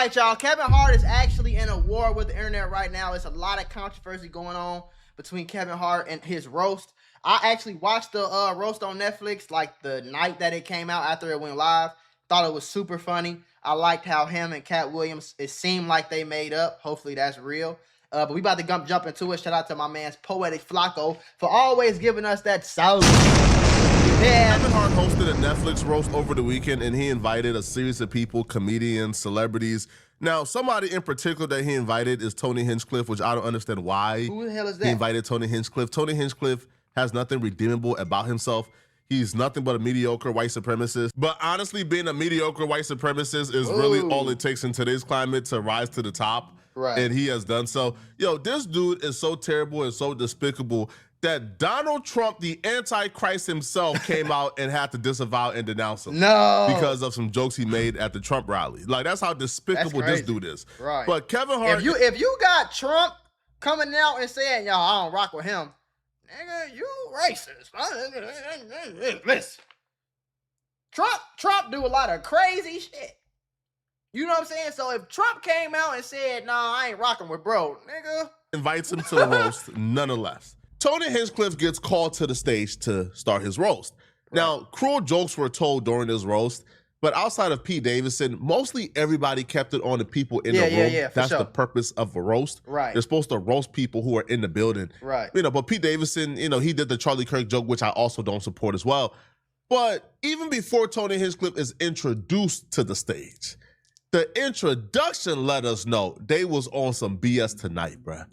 right, y'all. Kevin Hart is actually in a war with the internet right now. It's a lot of controversy going on between Kevin Hart and his roast. I actually watched the roast on Netflix like the night that it came out after it went live. Thought it was super funny. I liked how him and Cat Williams, it seemed like they made up. Hopefully that's real. But we about to jump into it. Shout out to my man's Poetic Flacco for always giving us that sauce. Yeah. Kevin Hart hosted a Netflix roast over the weekend, and he invited a series of people, comedians, celebrities. Now, somebody in particular that he invited is Tony Hinchcliffe, which I don't understand why. Who the hell is that? He invited Tony Hinchcliffe. Tony Hinchcliffe has nothing redeemable about himself. He's nothing but a mediocre white supremacist. But honestly, being a mediocre white supremacist is really all it takes in today's climate to rise to the top. Right. And he has done so. Yo, this dude is so terrible and so despicable that Donald Trump, the Antichrist himself, came out and had to disavow and denounce him. No. Because of some jokes he made at the Trump rally. Like, that's how despicable this dude is. Right. But Kevin Hart... If you got Trump coming out and saying, y'all, I don't rock with him, nigga, you racist. Listen. Trump do a lot of crazy shit. You know what I'm saying? So if Trump came out and said, nah, I ain't rocking with bro, nigga. Invites him to the roast, nonetheless. Tony Hinchcliffe gets called to the stage to start his roast. Right. Now, cruel jokes were told during this roast, but outside of Pete Davidson, mostly everybody kept it on the people in the room. Yeah, that's sure. the purpose of a roast. Right. They're supposed to roast people who are in the building. Right. You know, but Pete Davidson, you know, he did the Charlie Kirk joke, which I also don't support as well. But even before Tony Hinchcliffe is introduced to the stage, the introduction let us know they was on some BS tonight, bruh.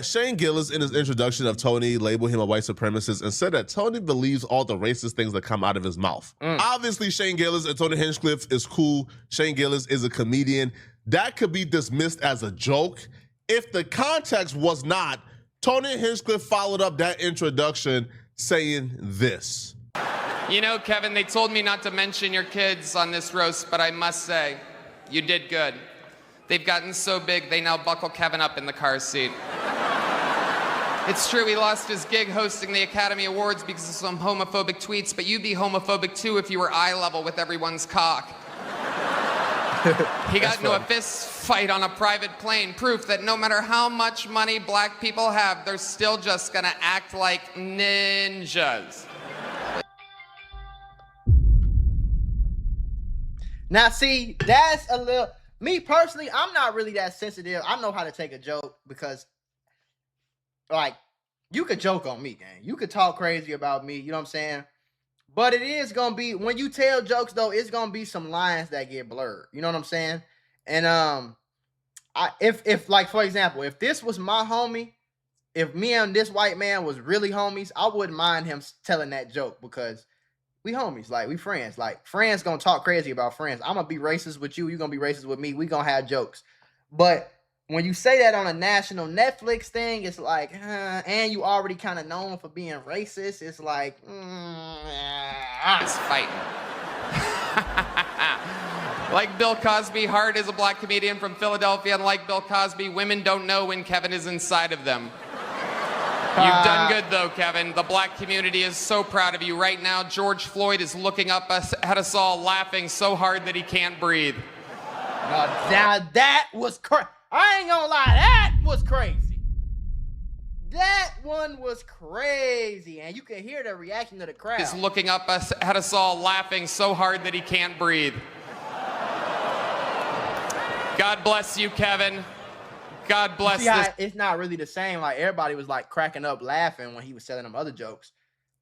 Shane Gillis, in his introduction of Tony, labeled him a white supremacist and said that Tony believes all the racist things that come out of his mouth. Obviously, Shane Gillis and Tony Hinchcliffe is cool. Shane Gillis is a comedian. That could be dismissed as a joke. If the context was not, Tony Hinchcliffe followed up that introduction saying this. You know, Kevin, they told me not to mention your kids on this roast, but I must say, you did good. They've gotten so big, they now buckle Kevin up in the car seat. It's true, he lost his gig hosting the Academy Awards because of some homophobic tweets, but you'd be homophobic too if you were eye level with everyone's cock. He got into a fist fight on a private plane, proof that no matter how much money black people have, they're still just gonna act like ninjas. Now, see, that's a little... Me, personally, I'm not really that sensitive. I know how to take a joke because, like, you could joke on me, gang. You could talk crazy about me, you know what I'm saying? But it is going to be... When you tell jokes, though, it's going to be some lines that get blurred. You know what I'm saying? And, if like, for example, if this was my homie, if me and this white man was really homies, I wouldn't mind him telling that joke because... we homies, like, we friends. Like, friends gonna talk crazy about friends. I'm gonna be racist with you. You gonna be racist with me. We gonna have jokes. But when you say that on a national Netflix thing, it's like, and you already kind of known for being racist. It's like, It's fighting. Like Bill Cosby, Hart is a black comedian from Philadelphia, and like Bill Cosby, women don't know when Kevin is inside of them. You've done good, though, Kevin. The black community is so proud of you. Right now, George Floyd is looking up at us all, laughing so hard that he can't breathe. Now that was crazy. I ain't gonna lie, that was crazy. That one was crazy, and you can hear the reaction of the crowd. He's looking up at us all, laughing so hard that he can't breathe. God bless you, Kevin. God bless this. It's not really the same. Like, everybody was like cracking up laughing when he was telling them other jokes.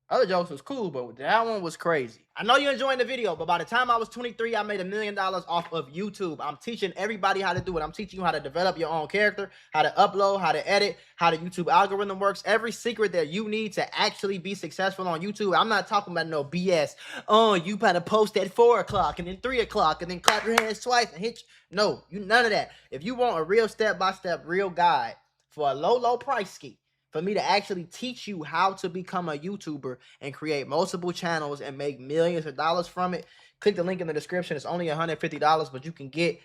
Other jokes was cool, but that one was crazy. I know you're enjoying the video, but by the time I was 23, I made $1 million off of YouTube. I'm teaching everybody how to do it. I'm teaching you how to develop your own character, how to upload, how to edit, how the YouTube algorithm works. Every secret that you need to actually be successful on YouTube. I'm not talking about no BS. Oh, you better post at 4 o'clock and then 3 o'clock and then clap your hands twice and hit you. No, none of that. If you want a real step-by-step, real guide for a low price ski, for me to actually teach you how to become a YouTuber and create multiple channels and make millions of dollars from it, click the link in the description. It's only $150, but you can get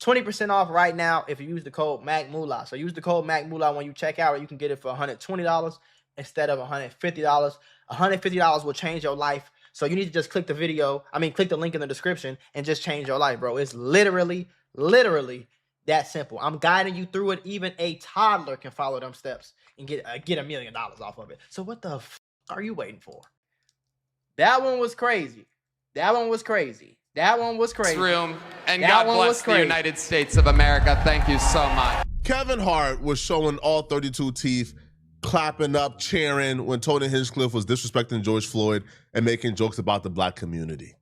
20% off right now if you use the code MACMULA. So use the code MACMULA when you check out, or you can get it for $120 instead of $150. $150 will change your life. So you need to just click the link in the description and just change your life, bro. It's literally Literally that simple. I'm guiding you through it. Even a toddler can follow them steps and get $1 million off of it. So what the are you waiting for? That one was crazy. That one was crazy. That one was crazy. Room, and That God one bless was the crazy. United States of America. Thank you so much. Kevin Hart was showing all 32 teeth, clapping up, cheering when Tony Hinchcliffe was disrespecting George Floyd and making jokes about the black community.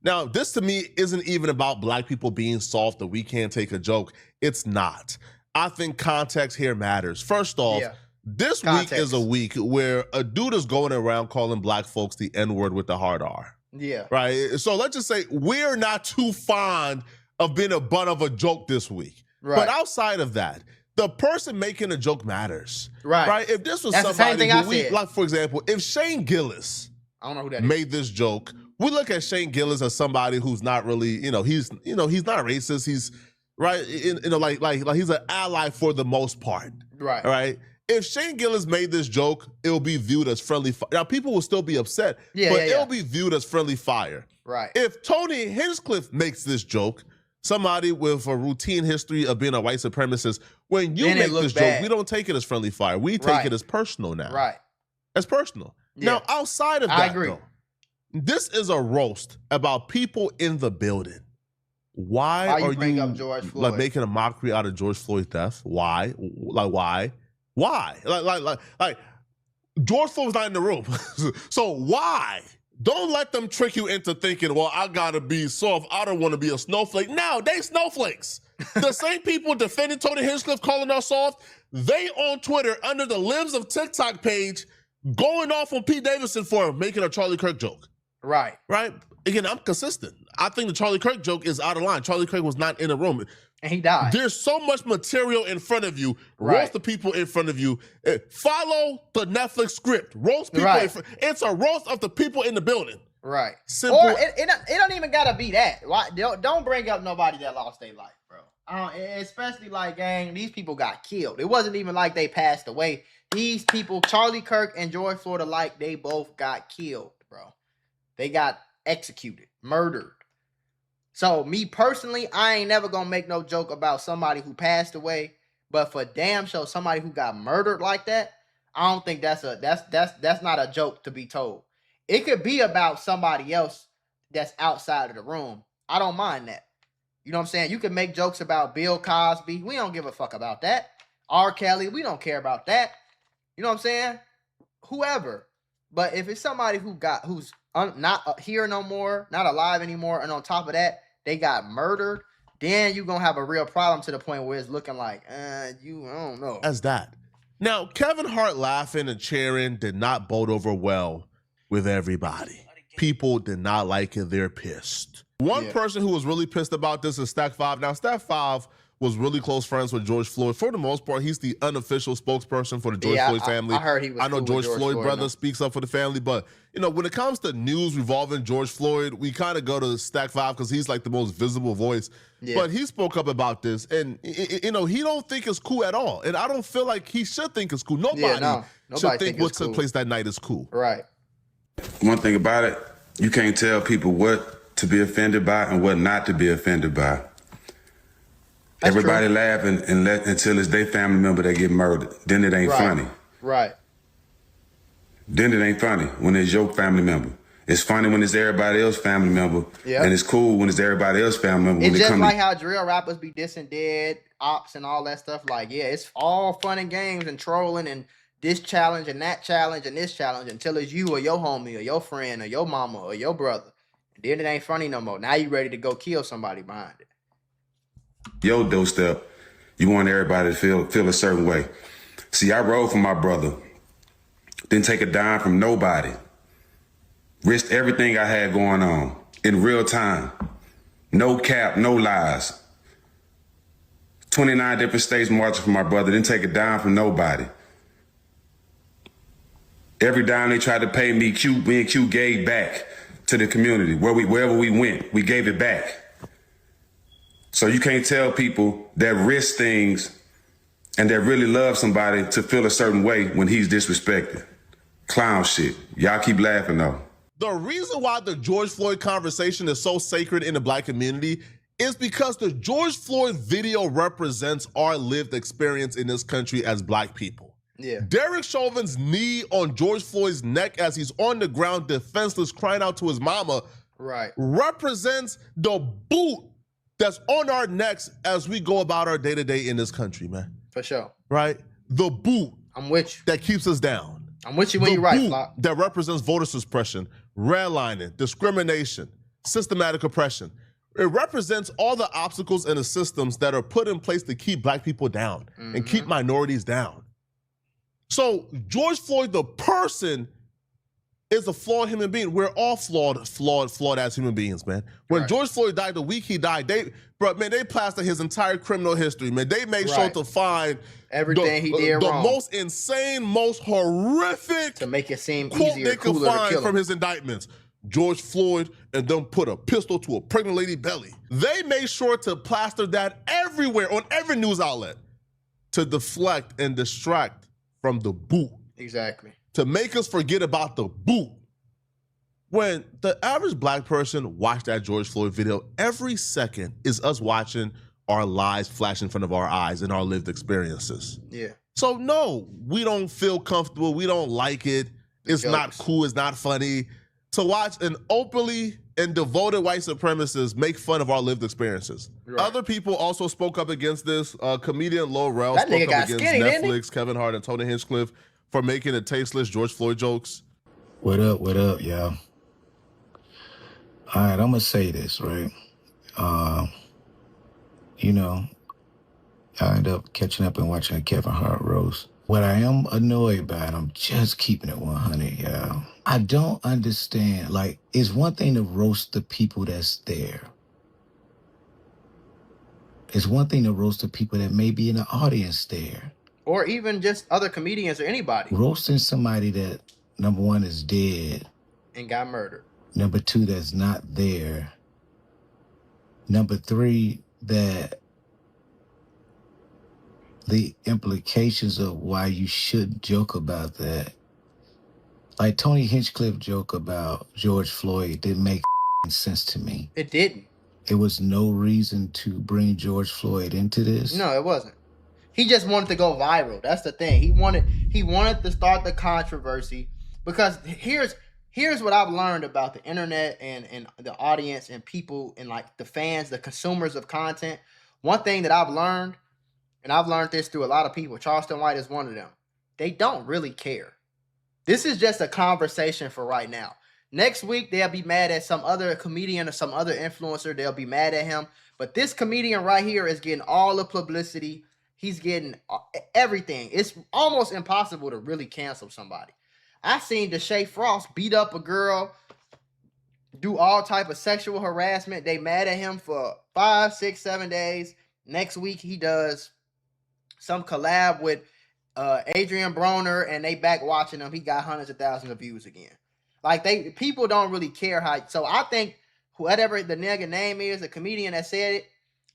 Now, this to me isn't even about black people being soft or we can't take a joke. It's not. I think context here matters. First off, this week is a week where a dude is going around calling black folks the N-word with the hard R. Yeah. Right? So let's just say we're not too fond of being a butt of a joke this week. Right. But outside of that, the person making a joke matters. Right. If this was That's somebody the same who thing I said. like, for example, if Shane Gillis I don't know who that is. made this joke, we look at Shane Gillis as somebody who's not really, he's not racist. He's right, like he's an ally for the most part. Right. Right. If Shane Gillis made this joke, it'll be viewed as friendly fire. Now, people will still be upset, but it'll be viewed as friendly fire. Right. If Tony Hinchcliffe makes this joke, somebody with a routine history of being a white supremacist, when you Then make this joke, we don't take it as friendly fire. We take it as personal now. Right. As personal. Yeah. Now, outside of that, I agree. though, this is a roast about people in the building. Why are you bring up George Floyd? like making a mockery out of George Floyd's death? Why? Like, why? Why? Like George Floyd was not in the room. So why? Don't let them trick you into thinking, well, I gotta be soft. I don't want to be a snowflake. No, they snowflakes. The same people defending Tony Hinchcliffe calling us soft, they on Twitter under the Limbs of TikTok page going off on Pete Davidson for making a Charlie Kirk joke. Right. Right? Again, I'm consistent. I think the Charlie Kirk joke is out of line. Charlie Kirk was not in the room. And he died. There's so much material in front of you. Right. Roast the people in front of you. Follow the Netflix script. Roast people in front. It's a roast of the people in the building. Right. Simple. Or it don't even gotta be that. Right? Don't bring up nobody that lost their life, bro. Especially like, gang, these people got killed. It wasn't even like they passed away. These people, Charlie Kirk and George Floyd alike, they both got killed, bro. They got executed, murdered. So me personally, I ain't never gonna make no joke about somebody who passed away, but for damn sure somebody who got murdered like that, I don't think that's not a joke to be told. It could be about somebody else that's outside of the room. I don't mind that. You know what I'm saying? You can make jokes about Bill Cosby. We don't give a fuck about that. R. Kelly, we don't care about that. You know what I'm saying? Whoever. But if it's somebody who's not here no more, not alive anymore, and on top of that, they got murdered, then you're going to have a real problem to the point where it's looking like, I don't know. As that. Now, Kevin Hart laughing and cheering did not bode over well with everybody. People did not like it. They're pissed. One person who was really pissed about this is Stack 5. Now, Stack 5 was really close friends with George Floyd. For the most part, he's the unofficial spokesperson for the George Floyd family. I heard he was I know cool George with Floyd Floyd brother speaks up for the family, but when it comes to news revolving George Floyd, we kind of go to Stack 5 because he's like the most visible voice. Yeah. But he spoke up about this, and he don't think it's cool at all. And I don't feel like he should think it's cool. Nobody should think what took place that night is cool. Right. One thing about it, you can't tell people what to be offended by and what not to be offended by. That's everybody laughing until it's their family member that get murdered. Then it ain't funny. Right. Then it ain't funny when it's your family member. It's funny when it's everybody else's family member. Yep. And it's cool when it's everybody else's family member. It's just like how drill rappers be dissing dead ops and all that stuff. Like, it's all fun and games and trolling and this challenge and that challenge and this challenge until it's you or your homie or your friend or your mama or your brother. And then it ain't funny no more. Now you ready to go kill somebody behind it. Your doorstep, you want everybody to feel a certain way. See, I rode for my brother. Didn't take a dime from nobody. Risked everything I had going on in real time. No cap, no lies. 29 different states marching for my brother. Didn't take a dime from nobody. Every dime they tried to pay me, me and Q gave back to the community. Wherever we went, we gave it back. So you can't tell people that risk things and that really love somebody to feel a certain way when he's disrespected. Clown shit. Y'all keep laughing though. The reason why the George Floyd conversation is so sacred in the black community is because the George Floyd video represents our lived experience in this country as Black people. Yeah. Derek Chauvin's knee on George Floyd's neck as he's on the ground defenseless crying out to his mama represents the boot that's on our necks as we go about our day-to-day in this country, man. For sure. Right? The boot I'm with you. that keeps us down. I'm with you when you're right, Flock. That represents voter suppression, redlining, discrimination, systematic oppression. It represents all the obstacles and the systems that are put in place to keep Black people down and keep minorities down. So George Floyd, the person, is a flawed human being. We're all flawed as human beings, man. When George Floyd died, the week he died, they plastered his entire criminal history, man. They made sure to find everything he did the wrong. most insane, most horrific to make it seem quote easier, they could cooler to find kill him. from his indictments. George Floyd and them put a pistol to a pregnant lady belly. They made sure to plaster that everywhere on every news outlet to deflect and distract from the boot. Exactly. To make us forget about the boot. When the average Black person watched that George Floyd video, every second is us watching our lives flash in front of our eyes and our lived experiences. Yeah. So no, we don't feel comfortable. We don't like it. It's not cool. It's not funny to watch an openly and devoted white supremacist make fun of our lived experiences. Right. Other people also spoke up against this. Comedian Lil Rel spoke up against Netflix, Kevin Hart, and Tony Hinchcliffe for making the tasteless George Floyd jokes. What up, y'all? All right, I'm gonna say this, right? You know, I ended up catching up and watching a Kevin Hart roast. What I am annoyed by, and I'm just keeping it 100, y'all. I don't understand. Like, it's one thing to roast the people that's there. It's one thing to roast the people that may be in the audience there. Or even just other comedians or anybody. Roasting somebody that, number one, is dead. And got murdered. Number two, that's not there. Number three, that the implications of why you should joke about that. Like Tony Hinchcliffe joke about George Floyd didn't make sense to me. It didn't. It was no reason to bring George Floyd into this. No, it wasn't. He just wanted to go viral. That's the thing. He wanted to start the controversy because here's what I've learned about the internet and the audience and people and like the fans, the consumers of content. One thing that I've learned, and I've learned this through a lot of people, Charleston White is one of them. They don't really care. This is just a conversation for right now. Next week, they'll be mad at some other comedian or some other influencer. They'll be mad at him. But this comedian right here is getting all the publicity. He's getting everything. It's almost impossible to really cancel somebody. I seen Deshae Frost beat up a girl, do all type of sexual harassment. They mad at him for 5, 6, 7 days. Next week, he does some collab with Adrian Broner, and they back watching him. He got hundreds of thousands of views again. Like people don't really care how. So I think whatever the nigga name is, the comedian that said it,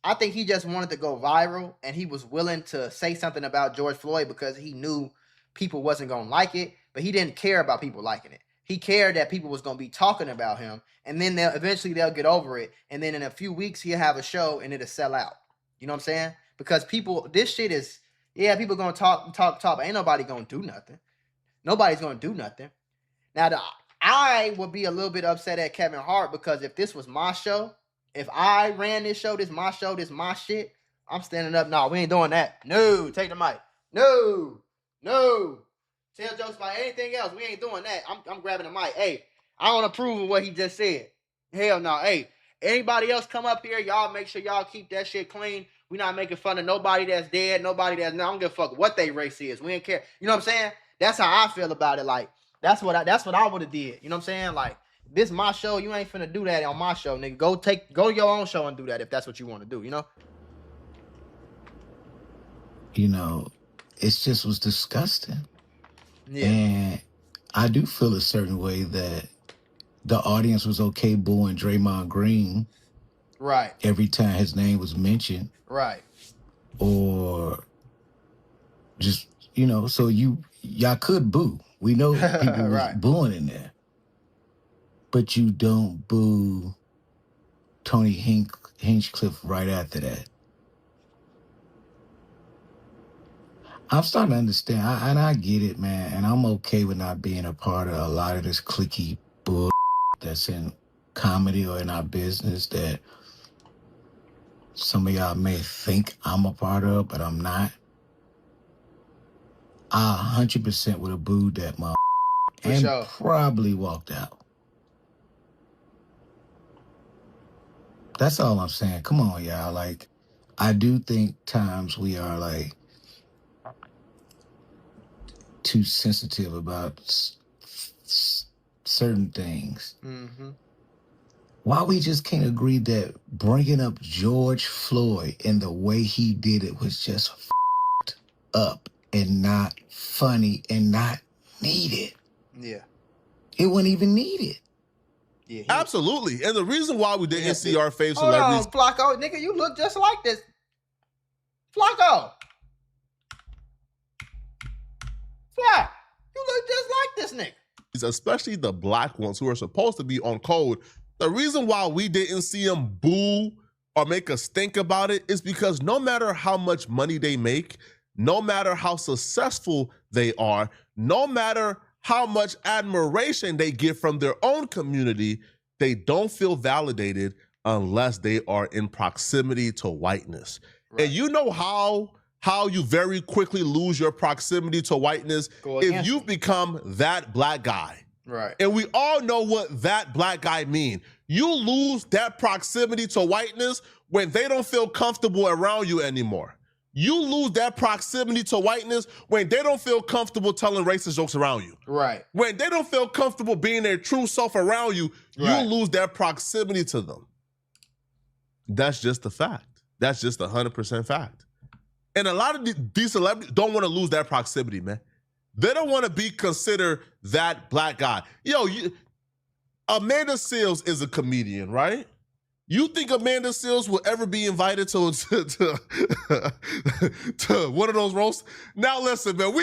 I think he just wanted to go viral, and he was willing to say something about George Floyd because he knew people wasn't gonna like it, but he didn't care about people liking it. He cared that people was gonna be talking about him, and then eventually they'll get over it, and then in a few weeks he'll have a show and it'll sell out. You know what I'm saying? Because this shit is. Yeah, people gonna talk, but ain't nobody gonna do nothing. Nobody's gonna do nothing. Now, I would be a little bit upset at Kevin Hart because if this was my show, if I ran this show, this my show, this my shit, I'm standing up. No, we ain't doing that. No, take the mic. No. Tell jokes about anything else. We ain't doing that. I'm grabbing the mic. Hey, I don't approve of what he just said. Hell no. Hey, anybody else come up here, y'all make sure y'all keep that shit clean. We not making fun of nobody that's dead, nobody that's no. I don't give a fuck what they race is. We ain't care. You know what I'm saying? That's how I feel about it. Like that's what I would have did. You know what I'm saying? Like this my show. You ain't finna do that on my show, nigga. Go to your own show and do that if that's what you want to do. You know? You know, it just was disgusting. Yeah. And I do feel a certain way that the audience was okay booing Draymond Green. Right. Every time his name was mentioned. Right. Or just, you know, so y'all could boo. We know people was booing in there. But you don't boo Tony Hinchcliffe right after that. I'm starting to understand, and I get it, man, and I'm okay with not being a part of a lot of this cliquey bull that's in comedy or in our business that some of y'all may think I'm a part of, but I'm not. I 100% would have booed that mother and sure. probably walked out. That's all I'm saying. Come on, y'all. Like, I do think times we are like too sensitive about certain things. Mm-hmm. Why we just can't agree that bringing up George Floyd and the way he did it was just f***ed up and not funny and not needed. Yeah. It wasn't even needed. Yeah. Absolutely. And the reason why we didn't see our favorite celebrities. Hold on, Flacco. Nigga, you look just like this. Flacco. Flack. You look just like this nigga. Especially the black ones who are supposed to be on code. The reason why we didn't see them boo or make us think about it is because no matter how much money they make, no matter how successful they are, no matter how much admiration they get from their own community, they don't feel validated unless they are in proximity to whiteness. Right. And you know how you very quickly lose your proximity to whiteness if you've become that black guy. Right. And we all know what that black guy mean. You lose that proximity to whiteness when they don't feel comfortable around you anymore. You lose that proximity to whiteness when they don't feel comfortable telling racist jokes around you. Right. When they don't feel comfortable being their true self around you, right. You lose that proximity to them. That's just the fact. That's just 100% fact. And a lot of these celebrities don't want to lose that proximity, man. They don't want to be considered that black guy. Yo, Amanda Seales is a comedian, right? You think Amanda Seales will ever be invited to one of those roasts? Now listen, man,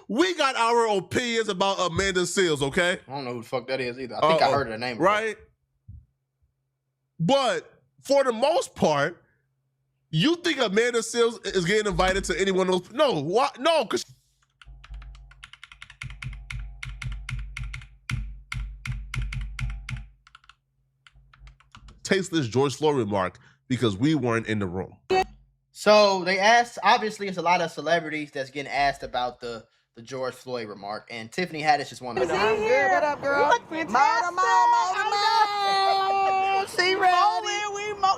we got our opinions about Amanda Seales, okay? I don't know who the fuck that is either. I think I heard her name. Right? But for the most part, you think Amanda Seales is getting invited to any one of those? No, what? No, because tasteless George Floyd remark because we weren't in the room. So they asked, obviously it's a lot of celebrities that's getting asked about the George Floyd remark, and Tiffany Haddish is one of them. I'm good. What up, girl? You look fantastic. She ready.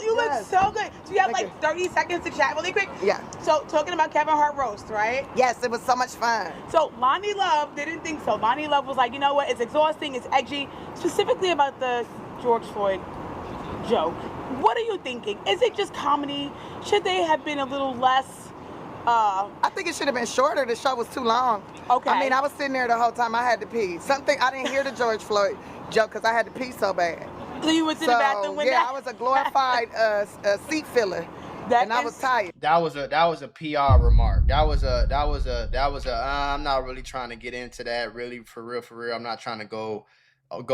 You look so good. So you have like 30 seconds to chat really quick? Yeah. So talking about Kevin Hart roast, right? Yes, it was so much fun. So Lonnie Love didn't think so. Lonnie Love was like, you know what? It's exhausting. It's edgy. Specifically about the George Floyd joke. What are you thinking? Is it just comedy? Should they have been a little less? I think it should have been shorter. The show was too long. Okay. I mean, I was sitting there the whole time. I had to pee. I didn't hear the George Floyd joke because I had to pee so bad. So you went to the bathroom with yeah, that? I was a glorified seat filler, and I was tired. That was a PR remark. That was a. I'm not really trying to get into that. Really, for real. I'm not trying to go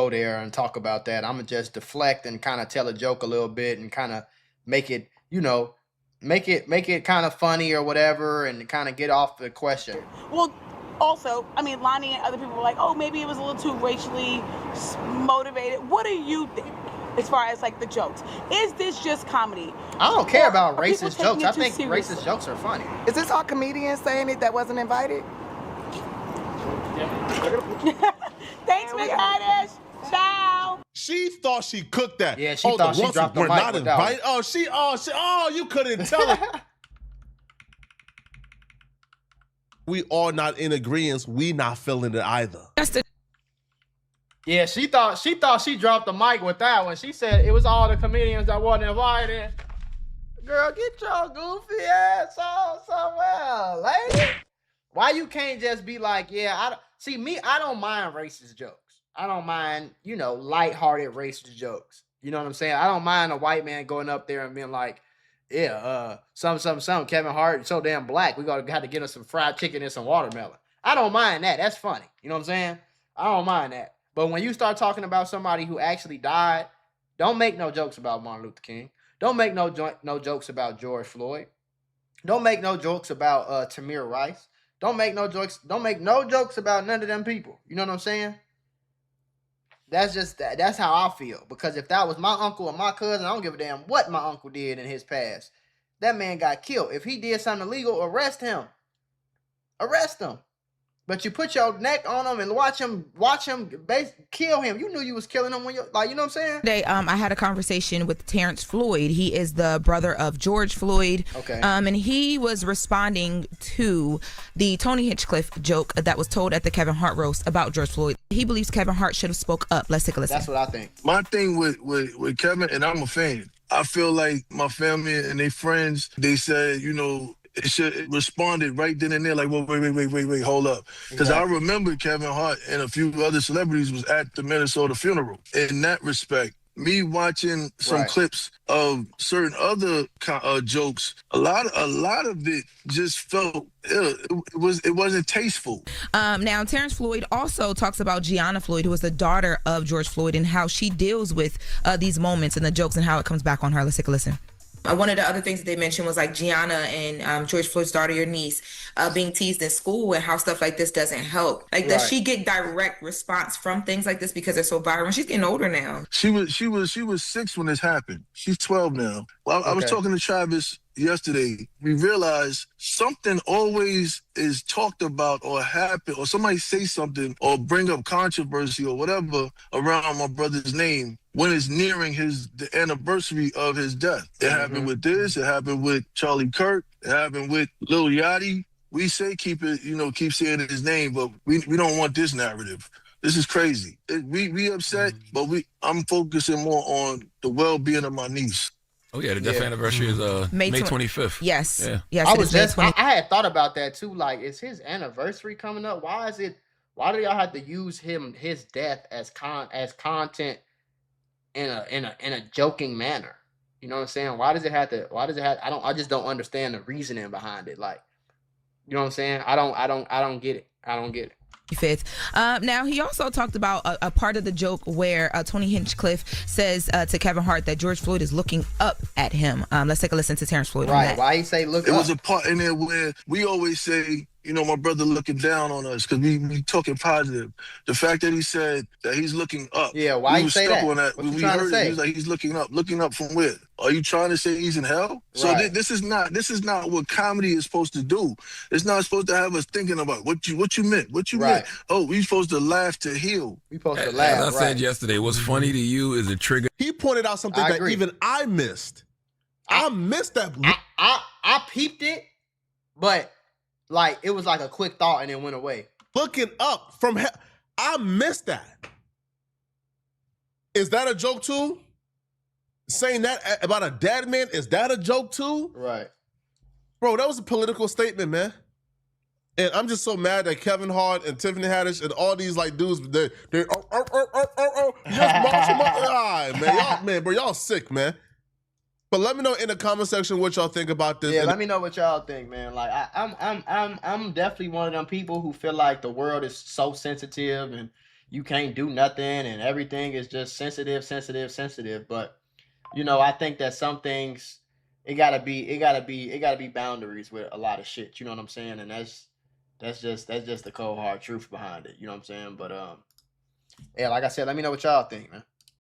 there and talk about that. I'm gonna just deflect and kind of tell a joke a little bit and kind of make it, make it kind of funny or whatever, and kind of get off the question. Well, also, I mean, Lonnie and other people were like, oh, maybe it was a little too racially motivated. What do you think as far as like the jokes? Is this just comedy? I don't care about Are people racist jokes. taking I it too think seriously? racist jokes are funny. Is this all comedians saying it that wasn't invited? Thanks, Miss Haddish. Ciao. She thought she cooked that. Yeah, she thought she dropped the mic not with that one. invited. You couldn't tell her. We all not in agreement. We not feeling it either. Yeah, she thought she dropped the mic with that one. She said it was all the comedians that wasn't invited. Girl, get your goofy ass on somewhere, lady. Why you can't just be like, yeah, I don't mind racist jokes. I don't mind, lighthearted racist jokes. You know what I'm saying? I don't mind a white man going up there and being like, yeah, some, Kevin Hart, so damn black. We got to get us some fried chicken and some watermelon. I don't mind that. That's funny. You know what I'm saying? I don't mind that. But when you start talking about somebody who actually died, Don't make no jokes about Martin Luther King. Don't make no jokes about George Floyd. Don't make no jokes about Tamir Rice. Don't make no jokes. Don't make no jokes about none of them people. You know what I'm saying? That's how I feel. Because if that was my uncle or my cousin, I don't give a damn what my uncle did in his past. That man got killed. If he did something illegal, arrest him. Arrest him. But you put your neck on him and watch him kill him. You knew you was killing him when you like, you know what I'm saying? Today, I had a conversation with Terrence Floyd. He is the brother of George Floyd. Okay. And he was responding to the Tony Hinchcliffe joke that was told at the Kevin Hart roast about George Floyd. He believes Kevin Hart should have spoke up. Let's take a listen. That's what I think. My thing with Kevin, and I'm a fan, I feel like my family and their friends, they said, you know, it should responded right then and there, like, well, wait, hold up. Because I remember Kevin Hart and a few other celebrities was at the Minnesota funeral. In that respect, me watching some clips of certain other jokes, a lot of it just felt it wasn't tasteful. Now, Terrence Floyd also talks about Gianna Floyd, who is the daughter of George Floyd, and how she deals with these moments and the jokes and how it comes back on her. Let's take a listen. One of the other things that they mentioned was like Gianna and George Floyd's daughter, your niece, being teased in school and how stuff like this doesn't help. Like, does she get direct response from things like this because they're so viral? She's getting older now. She was 6 when this happened. She's 12 now. Well, I was talking to Travis yesterday. We realized something always is talked about or happen, or somebody say something or bring up controversy or whatever around my brother's name when it's nearing the anniversary of his death. It happened with this. It happened with Charlie Kirk. It happened with Lil Yachty. We say keep saying his name, but we don't want this narrative. This is crazy. We upset, but I'm focusing more on the well-being of my niece. Oh yeah, the death anniversary is May 25th. Yes. Yeah. Yes. I had thought about that too. Like, is his anniversary coming up? Why do y'all have to use his death as content in a joking manner? You know what I'm saying? Why does it have I just don't understand the reasoning behind it. Like, you know what I'm saying? I don't get it. I don't get it. 5th. Now, he also talked about a part of the joke where Tony Hinchcliffe says to Kevin Hart that George Floyd is looking up at him. Let's take a listen to Terrence Floyd. Right. Why he say look up? It was a part in there where we always say, you know, my brother looking down on us because we talking positive. The fact that he said that he's looking up. Yeah, why you say that? What when we heard it, he was like, he's looking up. Looking up from where? Are you trying to say he's in hell? So this is not what comedy is supposed to do. It's not supposed to have us thinking about what you meant. What you meant. Oh, we supposed to laugh to heal. We supposed to laugh. As I said yesterday, what's funny to you is a trigger. He pointed out something that even I missed. I missed that. I peeped it, but like it was like a quick thought and it went away. Looking up from hell. I missed that. Is that a joke too? Saying that about a dead man, is that a joke too? Right. Bro, that was a political statement, man. And I'm just so mad that Kevin Hart and Tiffany Haddish and all these like dudes, they're just marching man, y'all sick, man. But let me know in the comment section what y'all think about this. Yeah, let me know what y'all think, man. Like I'm definitely one of them people who feel like the world is so sensitive and you can't do nothing and everything is just sensitive. But you know, I think that some things it gotta be boundaries with a lot of shit. You know what I'm saying? And that's just the cold hard truth behind it. You know what I'm saying? But yeah, like I said, let me know what y'all think, man.